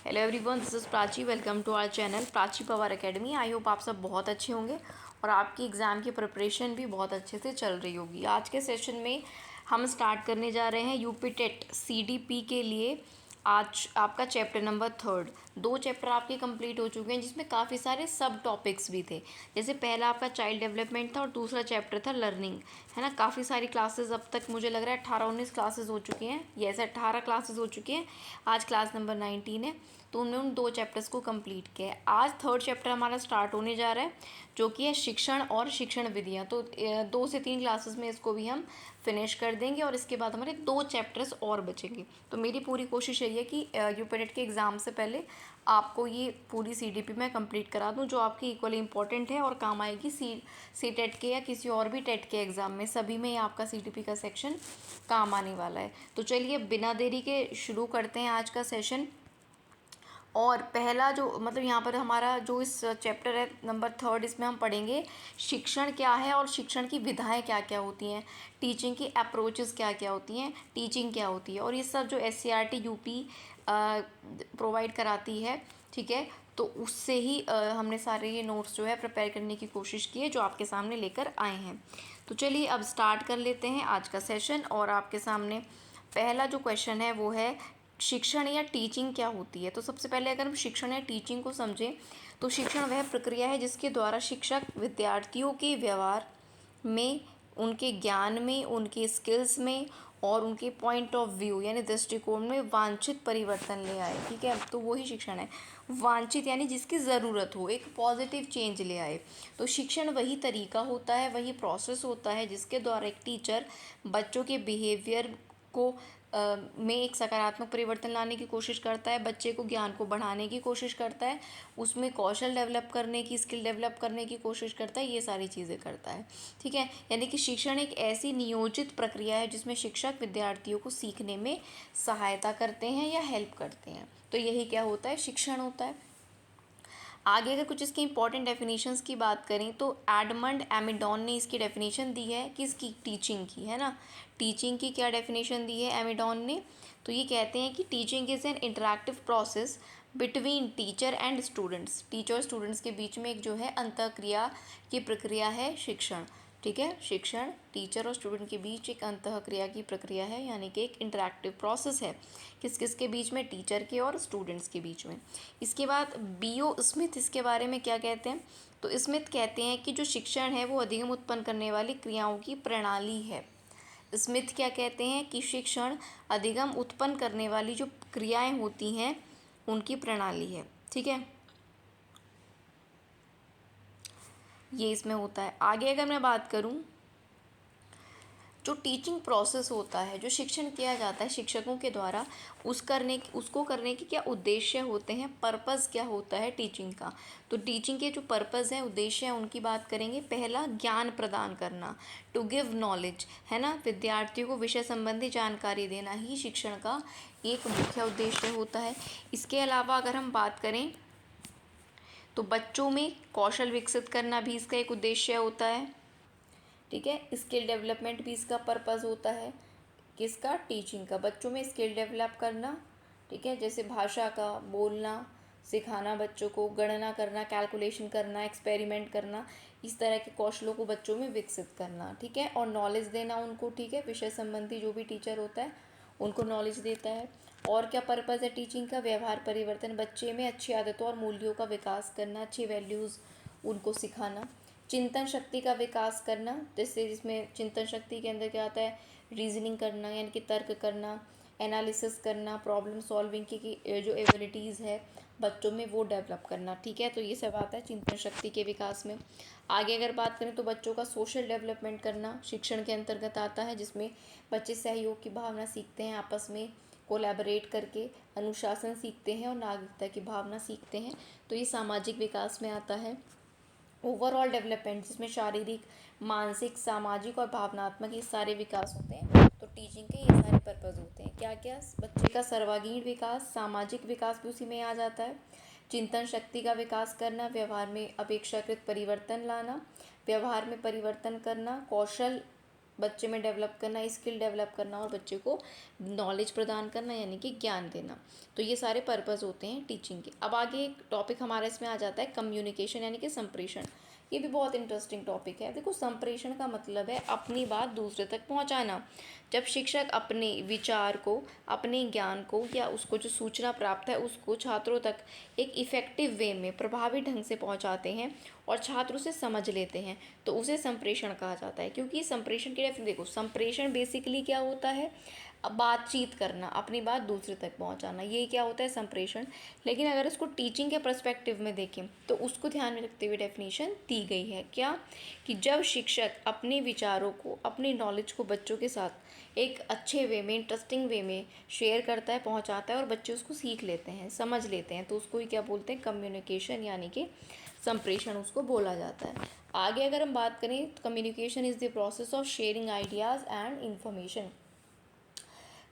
Hello everyone, this is Prachi. Welcome to our channel Prachi Pawar academy. I hope आप सब बहुत अच्छे होंगे और आपकी एग्ज़ाम की प्रिपरेशन भी बहुत अच्छे से चल रही होगी। आज के सेशन में हम स्टार्ट करने जा रहे हैं यूपी टेट सीडीपी के लिए। आज आपका चैप्टर नंबर 3, 2 चैप्टर आपके कंप्लीट हो चुके हैं जिसमें काफ़ी सारे सब टॉपिक्स भी थे। जैसे पहला आपका चाइल्ड डेवलपमेंट था और दूसरा चैप्टर था लर्निंग, है ना। काफ़ी सारी क्लासेस अब तक मुझे लग रहा है 18-19 क्लासेस हो चुकी हैं। यस, 18 क्लासेस हो चुकी हैं। आज क्लास नंबर 19 है, तो उन्होंने उन 2 चैप्टर्स को कंप्लीट किया है। आज 3rd चैप्टर हमारा स्टार्ट होने जा रहा है जो कि है शिक्षण और शिक्षण विधियाँ। तो 2 से 3 क्लासेस में इसको भी हम फिनिश कर देंगे और इसके बाद हमारे 2 चैप्टर्स और बचेंगे। तो मेरी पूरी कोशिश यही है कि यूपी टेट के एग्ज़ाम से पहले आपको ये पूरी सीडीपी मैं कंप्लीट करा दूं, जो आपकी इक्वली इंपॉर्टेंट है और काम आएगी सी टेट के या किसी और भी टेट के एग्ज़ाम में। सभी में आपका सीडीपी का सेक्शन काम आने वाला है। तो चलिए बिना देरी के शुरू करते हैं आज का सेशन। और पहला जो मतलब यहाँ पर हमारा जो इस चैप्टर है नंबर 3, इसमें हम पढ़ेंगे शिक्षण क्या है और शिक्षण की विधाएं क्या क्या होती हैं, टीचिंग की अप्रोचेस क्या क्या होती हैं, टीचिंग क्या होती है, और ये सब जो एससीईआरटी यूपी प्रोवाइड कराती है, ठीक है। तो उससे ही हमने सारे ये नोट्स जो है प्रिपेयर करने की कोशिश की है, जो आपके सामने लेकर आए हैं। तो चलिए अब स्टार्ट कर लेते हैं आज का सेशन। और आपके सामने पहला जो क्वेश्चन है वो है शिक्षण या टीचिंग क्या होती है। तो सबसे पहले अगर हम शिक्षण या टीचिंग को समझें तो शिक्षण वह प्रक्रिया है जिसके द्वारा शिक्षक विद्यार्थियों के व्यवहार में, उनके ज्ञान में, उनके स्किल्स में और उनके पॉइंट ऑफ व्यू यानी दृष्टिकोण में वांछित परिवर्तन ले आए, ठीक है। तो वही शिक्षण है। वांछित यानी जिसकी ज़रूरत हो, एक पॉजिटिव चेंज ले आए। तो शिक्षण वही तरीका होता है, वही प्रोसेस होता है जिसके द्वारा एक टीचर बच्चों के बिहेवियर को में एक सकारात्मक परिवर्तन लाने की कोशिश करता है, बच्चे को ज्ञान को बढ़ाने की कोशिश करता है, उसमें कौशल डेवलप करने की, स्किल डेवलप करने की कोशिश करता है, ये सारी चीज़ें करता है, ठीक है। यानी कि शिक्षण एक ऐसी नियोजित प्रक्रिया है जिसमें शिक्षक विद्यार्थियों को सीखने में सहायता करते हैं या हेल्प करते हैं। तो यही क्या होता है, शिक्षण होता है। आगे अगर कुछ इसके इंपॉर्टेंट डेफिनेशंस की बात करें तो एडमंड एमिडॉन ने इसकी डेफिनेशन दी है, किसकी, टीचिंग की, है ना। टीचिंग की क्या डेफिनेशन दी है एमिडॉन ने, तो ये कहते हैं कि teaching is an interactive process between teacher and students. Teacher और स्टूडेंट्स के बीच में एक जो है अंतःक्रिया की प्रक्रिया है शिक्षण, ठीक है। शिक्षण टीचर और स्टूडेंट के बीच एक अंतःक्रिया की प्रक्रिया है, यानी कि एक इंटरैक्टिव प्रोसेस है। किस किस के बीच में, टीचर के और स्टूडेंट्स के बीच में। इसके बाद बीओ स्मिथ इसके बारे में क्या कहते हैं, तो स्मिथ कहते हैं कि जो शिक्षण है वो अधिगम उत्पन्न करने वाली क्रियाओं की प्रणाली है। स्मिथ क्या कहते हैं कि शिक्षण अधिगम उत्पन्न करने वाली जो क्रियाएं होती हैं उनकी प्रणाली है, ठीक है। ये इसमें होता है। आगे अगर मैं बात करूं, जो टीचिंग प्रोसेस होता है, जो शिक्षण किया जाता है शिक्षकों के द्वारा, उसको करने के क्या उद्देश्य होते हैं, पर्पस क्या होता है टीचिंग का। तो टीचिंग के जो पर्पस हैं, उद्देश्य हैं, उनकी बात करेंगे। पहला, ज्ञान प्रदान करना, टू गिव नॉलेज, है ना। विद्यार्थियों को विषय संबंधी जानकारी देना ही शिक्षण का एक मुख्य उद्देश्य होता है। इसके अलावा अगर हम बात करें तो बच्चों में कौशल विकसित करना भी इसका एक उद्देश्य होता है, ठीक है। स्किल डेवलपमेंट भी इसका पर्पस होता है, किसका, टीचिंग का। बच्चों में स्किल डेवलप करना, ठीक है, जैसे भाषा का बोलना सिखाना, बच्चों को गणना करना, कैलकुलेशन करना, एक्सपेरिमेंट करना, इस तरह के कौशलों को बच्चों में विकसित करना, ठीक है। और नॉलेज देना उनको, ठीक है। विषय संबंधी जो भी टीचर होता है उनको नॉलेज देता है। और क्या पर्पज़ है टीचिंग का, व्यवहार परिवर्तन, बच्चे में अच्छी आदतों और मूल्यों का विकास करना, अच्छी वैल्यूज़ उनको सिखाना। चिंतन शक्ति का विकास करना, जैसे जिसमें चिंतन शक्ति के अंदर क्या आता है, रीजनिंग करना यानी कि तर्क करना, एनालिसिस करना, प्रॉब्लम सॉल्विंग की जो एबिलिटीज़ है बच्चों में वो डेवलप करना, ठीक है। तो ये सब आता है चिंतन शक्ति के विकास में। आगे अगर बात करें तो बच्चों का सोशल डेवलपमेंट करना शिक्षण के अंतर्गत आता है, जिसमें बच्चे सहयोग की भावना सीखते हैं, आपस में कोलैबोरेट करके अनुशासन सीखते हैं और नागरिकता की भावना सीखते हैं। तो ये सामाजिक विकास में आता है। ओवरऑल डेवलपमेंट, जिसमें शारीरिक, मानसिक, सामाजिक और भावनात्मक ये सारे विकास होते हैं। तो टीचिंग के ये सारे पर्पज़ होते हैं। क्या क्या, बच्चे का सर्वांगीण विकास, सामाजिक विकास भी उसी में आ जाता है। चिंतन शक्ति का विकास करना, व्यवहार में अपेक्षाकृत परिवर्तन लाना, व्यवहार में परिवर्तन करना, कौशल बच्चे में डेवलप करना, स्किल डेवलप करना और बच्चे को नॉलेज प्रदान करना यानी कि ज्ञान देना। तो ये सारे पर्पस होते हैं टीचिंग के। अब आगे एक टॉपिक हमारा इसमें आ जाता है कम्युनिकेशन यानी कि संप्रेषण। ये भी बहुत इंटरेस्टिंग टॉपिक है। देखो, संप्रेषण का मतलब है अपनी बात दूसरे तक पहुंचाना। जब शिक्षक अपने विचार को, अपने ज्ञान को या उसको जो सूचना प्राप्त है उसको छात्रों तक एक इफ़ेक्टिव वे में प्रभावी ढंग से पहुंचाते हैं और छात्र उसे समझ लेते हैं, तो उसे संप्रेषण कहा जाता है। क्योंकि संप्रेषण की डेफिनेशन देखो, संप्रेषण बेसिकली क्या होता है, बातचीत करना, अपनी बात दूसरे तक पहुंचाना, ये क्या होता है संप्रेषण। लेकिन अगर इसको टीचिंग के पर्सपेक्टिव में देखें तो उसको ध्यान में रखते हुए डेफिनेशन दी गई है क्या, कि जब शिक्षक अपने विचारों को, अपनी नॉलेज को बच्चों के साथ एक अच्छे वे में, इंटरेस्टिंग वे में शेयर करता है, पहुंचाता है और बच्चे उसको सीख लेते हैं, समझ लेते हैं, तो उसको ही क्या बोलते हैं, कम्युनिकेशन यानी कि संप्रेषण उसको बोला जाता है। आगे अगर हम बात करें तो communication is the process of sharing ideas and information.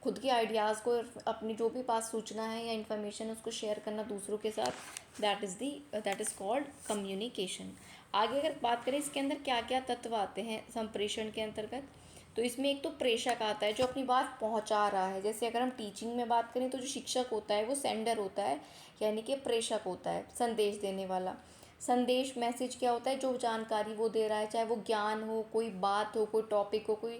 खुद के आइडियाज़ को, अपनी जो भी पास सूचना है या इन्फॉर्मेशन उसको शेयर करना दूसरों के साथ, दैट इज़ कॉल्ड कम्युनिकेशन। आगे अगर बात करें इसके अंदर क्या क्या तत्व आते हैं संप्रेषण के अंतर्गत, तो इसमें एक तो प्रेषक आता है जो अपनी बात पहुंचा रहा है। जैसे अगर हम टीचिंग में बात करें तो जो शिक्षक होता है वो सेंडर होता है, यानी कि प्रेषक होता है, संदेश देने वाला। संदेश, मैसेज क्या होता है, जो जानकारी वो दे रहा है, चाहे वो ज्ञान हो, कोई बात हो, कोई टॉपिक हो, कोई,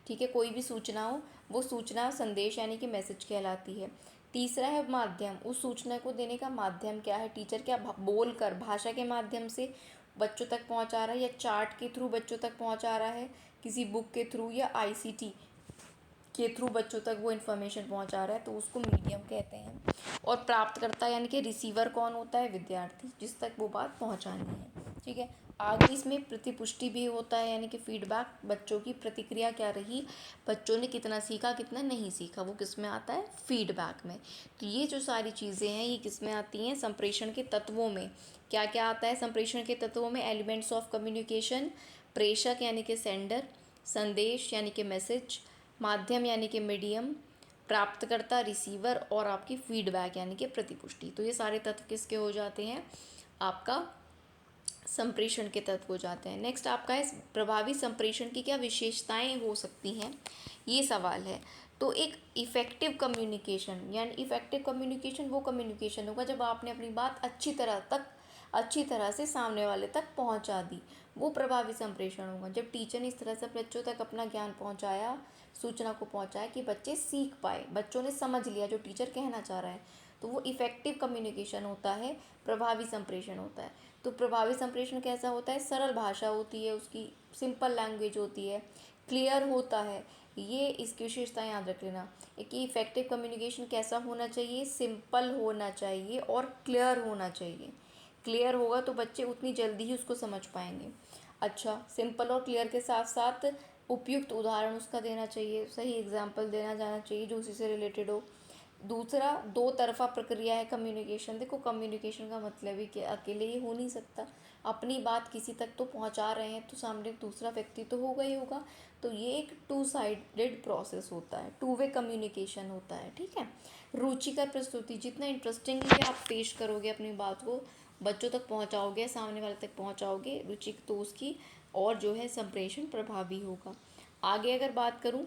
ठीक है, कोई भी सूचना हो, वो सूचना संदेश यानी कि मैसेज कहलाती है। तीसरा है माध्यम, उस सूचना को देने का माध्यम क्या है, टीचर क्या बोल कर, भाषा के माध्यम से बच्चों तक पहुंचा रहा है या चार्ट के थ्रू बच्चों तक पहुंचा रहा है, किसी बुक के थ्रू या आईसीटी के थ्रू बच्चों तक वो इन्फॉर्मेशन पहुंचा रहा है, तो उसको मीडियम कहते हैं। और प्राप्तकर्ता यानी कि रिसीवर कौन होता है, विद्यार्थी, जिस तक वो बात पहुंचानी है, ठीक है। आगे इसमें प्रतिपुष्टि भी होता है यानी कि फीडबैक, बच्चों की प्रतिक्रिया क्या रही, बच्चों ने कितना सीखा कितना नहीं सीखा, वो किस में आता है, फीडबैक में। तो ये जो सारी चीज़ें हैं ये किस में आती हैं, संप्रेषण के तत्वों में। क्या क्या आता है संप्रेषण के तत्वों में, एलिमेंट्स ऑफ कम्युनिकेशन, प्रेषक यानी कि सेंडर, संदेश यानी कि मैसेज, माध्यम यानी कि मीडियम, प्राप्तकर्ता रिसीवर, और आपकी फीडबैक यानी कि प्रतिपुष्टि। तो ये सारे तत्व किसके हो जाते हैं, आपका संप्रेषण के तत्व हो जाते हैं। नेक्स्ट आपका है प्रभावी संप्रेषण की क्या विशेषताएं हो सकती हैं, ये सवाल है। तो एक इफ़ेक्टिव कम्युनिकेशन, यानी इफ़ेक्टिव कम्युनिकेशन वो कम्युनिकेशन होगा जब आपने अपनी बात अच्छी तरह से सामने वाले तक पहुंचा दी, वो प्रभावी संप्रेषण होगा। जब टीचर ने इस तरह से बच्चों तक अपना ज्ञान पहुंचाया, सूचना को पहुंचाया कि बच्चे सीख पाए, बच्चों ने समझ लिया जो टीचर कहना चाह रहा है, तो वो इफ़ेक्टिव कम्युनिकेशन होता है, प्रभावी संप्रेषण होता है। तो प्रभावी संप्रेषण कैसा होता है, सरल भाषा होती है उसकी, सिंपल लैंग्वेज होती है, क्लियर होता है, ये इसकी विशेषताएं याद रख लेना। एक इफ़ेक्टिव कम्युनिकेशन कैसा होना चाहिए, सिंपल होना चाहिए और क्लियर होना चाहिए। क्लियर होगा तो बच्चे उतनी जल्दी ही उसको समझ पाएंगे। अच्छा, सिंपल और क्लियर के साथ साथ उपयुक्त उदाहरण उसका देना चाहिए, सही एग्जाम्पल देना जाना चाहिए जो उसी से रिलेटेड हो। दूसरा, दो तरफा प्रक्रिया है कम्युनिकेशन। देखो, कम्युनिकेशन का मतलब ही कि अकेले ही हो नहीं सकता, अपनी बात किसी तक तो पहुंचा रहे हैं तो सामने दूसरा व्यक्ति तो होगा ही होगा। तो ये एक टू साइडेड प्रोसेस होता है, टू वे कम्युनिकेशन होता है, ठीक है। रुचिकर प्रस्तुति, जितना इंटरेस्टिंगली आप पेश करोगे अपनी बात को, बच्चों तक पहुंचाओगे, सामने वाले तक पहुंचाओगे, रुचि तो उसकी और जो है संप्रेषण प्रभावी होगा। आगे अगर बात करूं,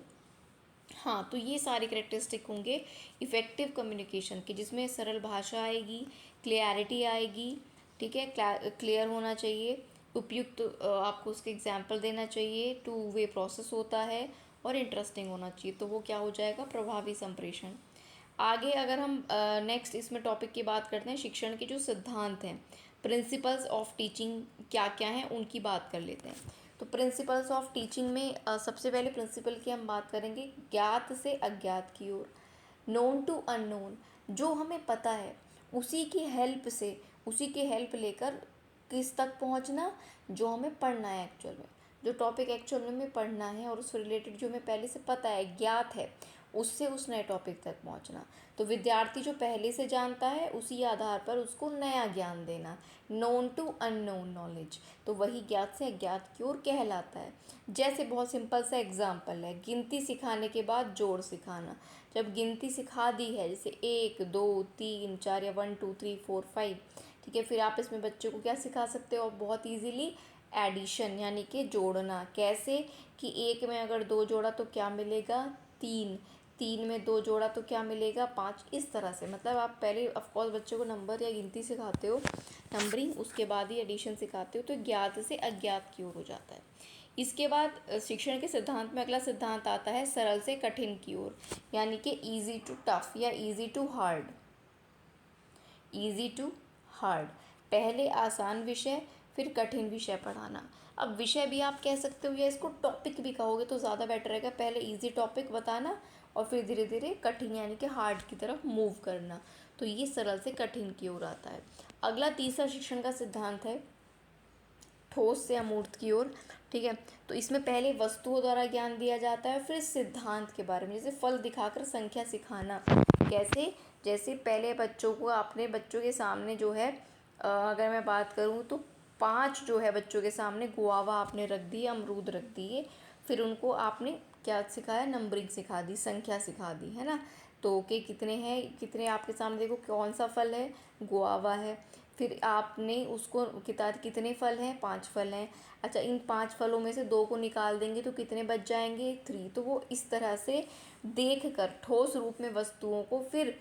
हाँ, तो ये सारे करेक्टरिस्टिक होंगे इफ़ेक्टिव कम्युनिकेशन की, जिसमें सरल भाषा आएगी, क्लियरिटी आएगी, ठीक है, क्लियर होना चाहिए, उपयुक्त आपको उसके एग्जाम्पल देना चाहिए, टू वे प्रोसेस होता है और इंटरेस्टिंग होना चाहिए, तो वो क्या हो जाएगा, प्रभावी संप्रेषण। आगे अगर हम नेक्स्ट इसमें टॉपिक की बात करते हैं, शिक्षण के जो सिद्धांत हैं, प्रिंसिपल्स ऑफ टीचिंग क्या क्या हैं उनकी बात कर लेते हैं। तो प्रिंसिपल्स ऑफ टीचिंग में सबसे पहले प्रिंसिपल की हम बात करेंगे, ज्ञात से अज्ञात की ओर, नोन टू अननोन, जो हमें पता है उसी की हेल्प से, उसी की हेल्प लेकर किस तक पहुंचना, जो हमें पढ़ना है एक्चुअल में, जो टॉपिक एक्चुअल में हमें पढ़ना है और उससे रिलेटेड जो हमें पहले से पता है, ज्ञात है, उससे उस नए टॉपिक तक पहुंचना। तो विद्यार्थी जो पहले से जानता है उसी आधार पर उसको नया ज्ञान देना, नोन टू अननोन नॉलेज, तो वही ज्ञात से अज्ञात की ओर कहलाता है। जैसे बहुत सिंपल सा एग्जांपल है, गिनती सिखाने के बाद जोड़ सिखाना। जब गिनती सिखा दी है, जैसे 1 2 3 4 या 1 2 3 4 5, ठीक है, फिर आप इसमें बच्चों को क्या सिखा सकते हो, बहुत ईजीली एडिशन यानी कि जोड़ना। कैसे कि एक में अगर 2 जोड़ा तो क्या मिलेगा 3, 3 में 2 जोड़ा तो क्या मिलेगा 5। इस तरह से मतलब आप पहले ऑफकोर्स बच्चों को नंबर या गिनती सिखाते हो, नंबरिंग, उसके बाद ही एडिशन सिखाते हो, तो ज्ञात से अज्ञात की ओर हो जाता है। इसके बाद शिक्षण के सिद्धांत में अगला सिद्धांत आता है सरल से कठिन की ओर, यानी कि इजी टू टफ या easy to hard. Easy to hard, पहले आसान विषय फिर कठिन विषय पढ़ाना। अब विषय भी आप कह सकते हो या इसको टॉपिक भी कहोगे तो ज़्यादा बेटर रहेगा। पहले इजी टॉपिक बताना और फिर धीरे धीरे कठिन यानी कि हार्ड की तरफ मूव करना। तो ये सरल से कठिन की ओर आता है। अगला तीसरा शिक्षण का सिद्धांत है ठोस से अमूर्त की ओर। ठीक है, तो इसमें पहले वस्तुओं द्वारा ज्ञान दिया जाता है, फिर सिद्धांत के बारे में, जैसे फल दिखाकर संख्या सिखाना। कैसे, जैसे पहले बच्चों को अपने बच्चों के सामने जो है अगर मैं बात करूँ तो 5 जो है बच्चों के सामने गुआवा आपने रख दिए, अमरूद रख दिए, फिर उनको आपने क्या सिखाया, नंबरिंग सिखा दी, संख्या सिखा दी, है ना। तो के कितने हैं, कितने आपके सामने देखो कौन सा फल है, गुआवा है। फिर आपने उसको कितने फल हैं, 5 फल हैं। अच्छा, इन 5 फलों में से 2 को निकाल देंगे तो कितने बच जाएंगे, 3। तो वो इस तरह से देख कर ठोस रूप में वस्तुओं को फिर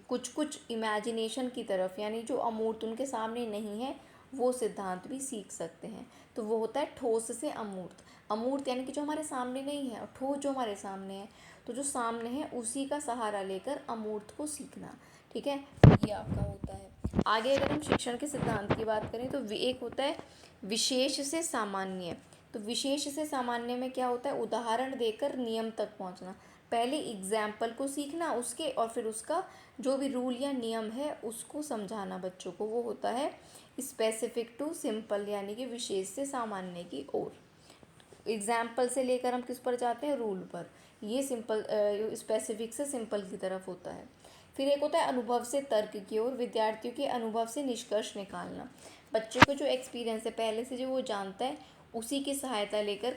कुछ कुछ इमेजिनेशन की तरफ, यानी जो अमूर्त उनके सामने नहीं है वो सिद्धांत भी सीख सकते हैं। तो वो होता है ठोस से अमूर्त। अमूर्त यानी कि जो हमारे सामने नहीं है, और ठोस जो हमारे सामने है। तो जो सामने है उसी का सहारा लेकर अमूर्त को सीखना। ठीक है, ये आपका होता है। आगे अगर हम शिक्षण के सिद्धांत की बात करें तो एक होता है विशेष से सामान्य। तो विशेष से सामान्य में क्या होता है, उदाहरण देकर नियम तक पहुंचना। पहले एग्जाम्पल को सीखना उसके, और फिर उसका जो भी रूल या नियम है उसको समझाना बच्चों को, वो होता है स्पेसिफिक टू सिंपल, यानी कि विशेष से सामान्य की ओर। एग्जाम्पल से लेकर हम किस पर जाते हैं, रूल पर। ये सिंपल स्पेसिफिक से सिंपल की तरफ होता है। फिर एक होता है अनुभव से तर्क की ओर, विद्यार्थियों के अनुभव से निष्कर्ष निकालना। बच्चे को जो एक्सपीरियंस है पहले से जो वो जानता है उसी की सहायता लेकर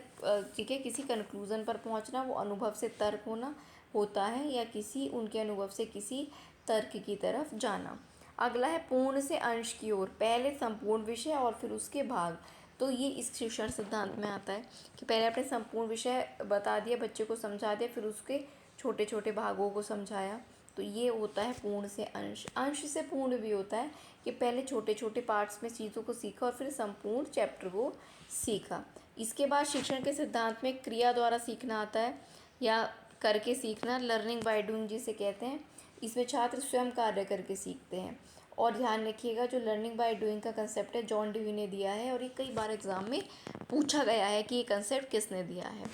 ठीक है किसी कंक्लूज़न पर पहुंचना, वो अनुभव से तर्क होना होता है, या किसी उनके अनुभव से किसी तर्क की तरफ जाना। अगला है पूर्ण से अंश की ओर, पहले संपूर्ण विषय और फिर उसके भाग। तो ये इस शिक्षण सिद्धांत में आता है कि पहले आपने संपूर्ण विषय बता दिया, बच्चे को समझा दिया, फिर उसके छोटे छोटे भागों को समझाया। तो ये होता है पूर्ण से अंश। अंश से पूर्ण भी होता है कि पहले छोटे छोटे पार्ट्स में चीज़ों को सीखा और फिर संपूर्ण चैप्टर को सीखा। इसके बाद शिक्षण के सिद्धांत में क्रिया द्वारा सीखना आता है, या करके सीखना, लर्निंग बाय डूइंग जिसे कहते हैं। इसमें छात्र स्वयं कार्य करके सीखते हैं। और ध्यान रखिएगा जो लर्निंग बाय डूइंग का कंसेप्ट है जॉन डेवी ने दिया है, और ये कई बार एग्जाम में पूछा गया है कि ये कंसेप्ट किसने दिया है।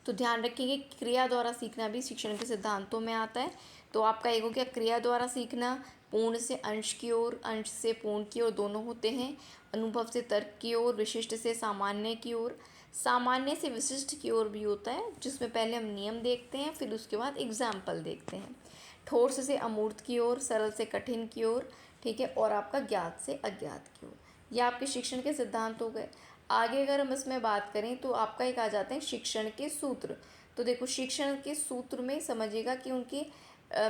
तो ध्यान रखिए कि क्रिया द्वारा सीखना भी शिक्षण के सिद्धांतों में आता है। तो आपका एक हो गया क्रिया द्वारा सीखना, पूर्ण से अंश की ओर, अंश से पूर्ण की ओर दोनों होते हैं, अनुभव से तर्क की ओर, विशिष्ट से सामान्य की ओर, सामान्य से विशिष्ट की ओर भी होता है, जिसमें पहले हम नियम देखते हैं फिर उसके बाद एग्जाम्पल देखते हैं। ठोस से अमूर्त की ओर, सरल से कठिन की ओर, ठीक है, और आपका ज्ञात से अज्ञात की ओर। ये आपके शिक्षण के सिद्धांत हो गए। आगे अगर हम इसमें बात करें तो आपका एक आ जाते हैं शिक्षण के सूत्र। तो देखो शिक्षण के सूत्र में समझिएगा कि उनके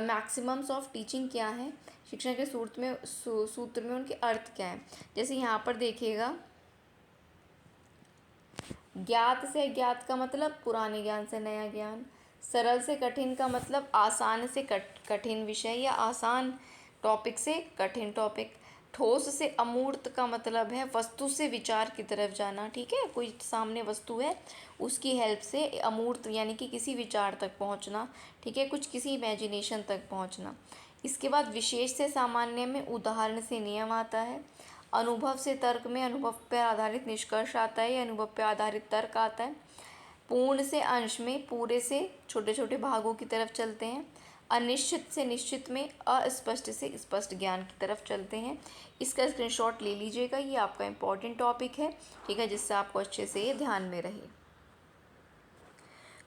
मैक्सिमम्स ऑफ टीचिंग क्या है, शिक्षण के सूत्र में उनके अर्थ क्या है। जैसे यहाँ पर देखिएगा, ज्ञात से अज्ञात का मतलब पुराने ज्ञान से नया ज्ञान, सरल से कठिन का मतलब आसान से कठिन विषय या आसान टॉपिक से कठिन टॉपिक, ठोस से अमूर्त का मतलब है वस्तु से विचार की तरफ जाना। ठीक है, कोई सामने वस्तु है उसकी हेल्प से अमूर्त यानी कि किसी विचार तक पहुंचना। ठीक है, कुछ किसी इमेजिनेशन तक पहुंचना। इसके बाद विशेष से सामान्य में उदाहरण से नियम आता है। अनुभव से तर्क में अनुभव पर आधारित निष्कर्ष आता है या अनुभव पर आधारित तर्क आता है। पूर्ण से अंश में पूरे से छोटे छोटे भागों की तरफ चलते हैं। अनिश्चित से निश्चित में अस्पष्ट से स्पष्ट ज्ञान की तरफ चलते हैं। इसका स्क्रीनशॉट ले लीजिएगा, ये आपका इम्पॉर्टेंट टॉपिक है। ठीक है, जिससे आपको अच्छे से ये ध्यान में रहे।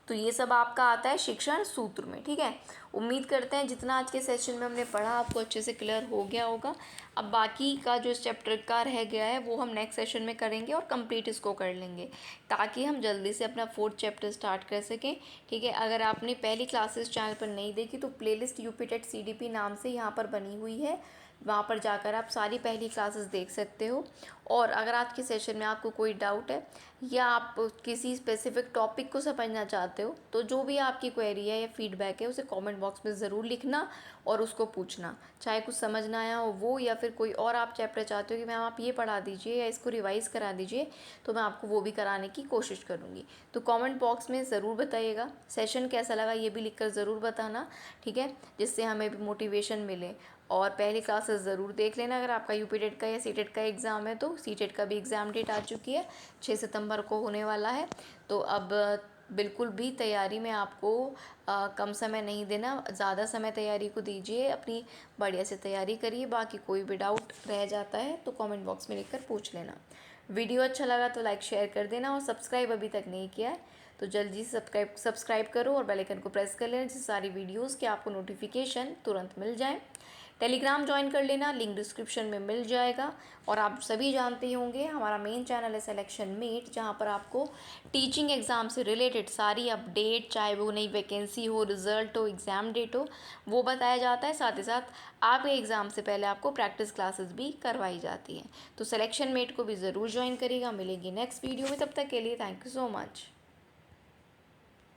तो ये सब आपका आता है शिक्षण सूत्र में। ठीक है, उम्मीद करते हैं जितना आज के सेशन में हमने पढ़ा आपको अच्छे से क्लियर हो गया होगा। अब बाकी का जो इस चैप्टर का रह गया है वो हम नेक्स्ट सेशन में करेंगे और कंप्लीट इसको कर लेंगे, ताकि हम जल्दी से अपना 4th चैप्टर स्टार्ट कर सकें। ठीक है, अगर आपने पहली क्लासेस चैनल पर नहीं देखी तो प्लेलिस्ट यूपी टेट CDP नाम से यहाँ पर बनी हुई है, वहाँ पर जाकर आप सारी पहली क्लासेस देख सकते हो। और अगर आज के सेशन में आपको कोई डाउट है या आप किसी स्पेसिफिक टॉपिक को समझना चाहते हो तो जो भी आपकी क्वेरी है या फीडबैक है उसे कमेंट बॉक्स में ज़रूर लिखना और उसको पूछना, चाहे कुछ समझ ना आया हो वो, या फिर कोई और आप चैप्टर चाहते हो कि मैम आप ये पढ़ा दीजिए या इसको रिवाइज़ करा दीजिए, तो मैं आपको वो भी कराने की कोशिश करूँगी। तो कमेंट बॉक्स में ज़रूर बताइएगा सेशन कैसा लगा, ये भी लिखकर ज़रूर बताना। ठीक है, जिससे हमें भी मोटिवेशन मिले। और पहली क्लासेस ज़रूर देख लेना अगर आपका यूपी टेट का या सीटेट का एग्ज़ाम है तो। सीटेट का भी एग्ज़ाम डेट आ चुकी है, 6 सितंबर को होने वाला है। तो अब बिल्कुल भी तैयारी में आपको कम समय नहीं देना, ज़्यादा समय तैयारी को दीजिए, अपनी बढ़िया से तैयारी करिए। बाकी कोई भी डाउट रह जाता है तो कमेंट बॉक्स में लिखकर पूछ लेना। वीडियो अच्छा लगा तो लाइक शेयर कर देना, और सब्सक्राइब अभी तक नहीं किया है तो जल्दी से सब्सक्राइब करो और बेल आइकन को प्रेस कर लेना, जिससे सारी वीडियोज़ के आपको नोटिफिकेशन तुरंत मिल जाए। टेलीग्राम ज्वाइन कर लेना, लिंक डिस्क्रिप्शन में मिल जाएगा। और आप सभी जानते ही होंगे हमारा मेन चैनल है सिलेक्शन मेट, जहाँ पर आपको टीचिंग एग्ज़ाम से रिलेटेड सारी अपडेट, चाहे वो नई वैकेंसी हो, रिज़ल्ट हो, एग्ज़ाम डेट हो, वो बताया जाता है। साथ ही साथ आपके एग्ज़ाम से पहले आपको प्रैक्टिस क्लासेस भी करवाई जाती हैं। तो सिलेक्शन मेट को भी ज़रूर ज्वाइन करिएगा। मिलेंगी नेक्स्ट वीडियो में, तब तक के लिए थैंक यू सो मच।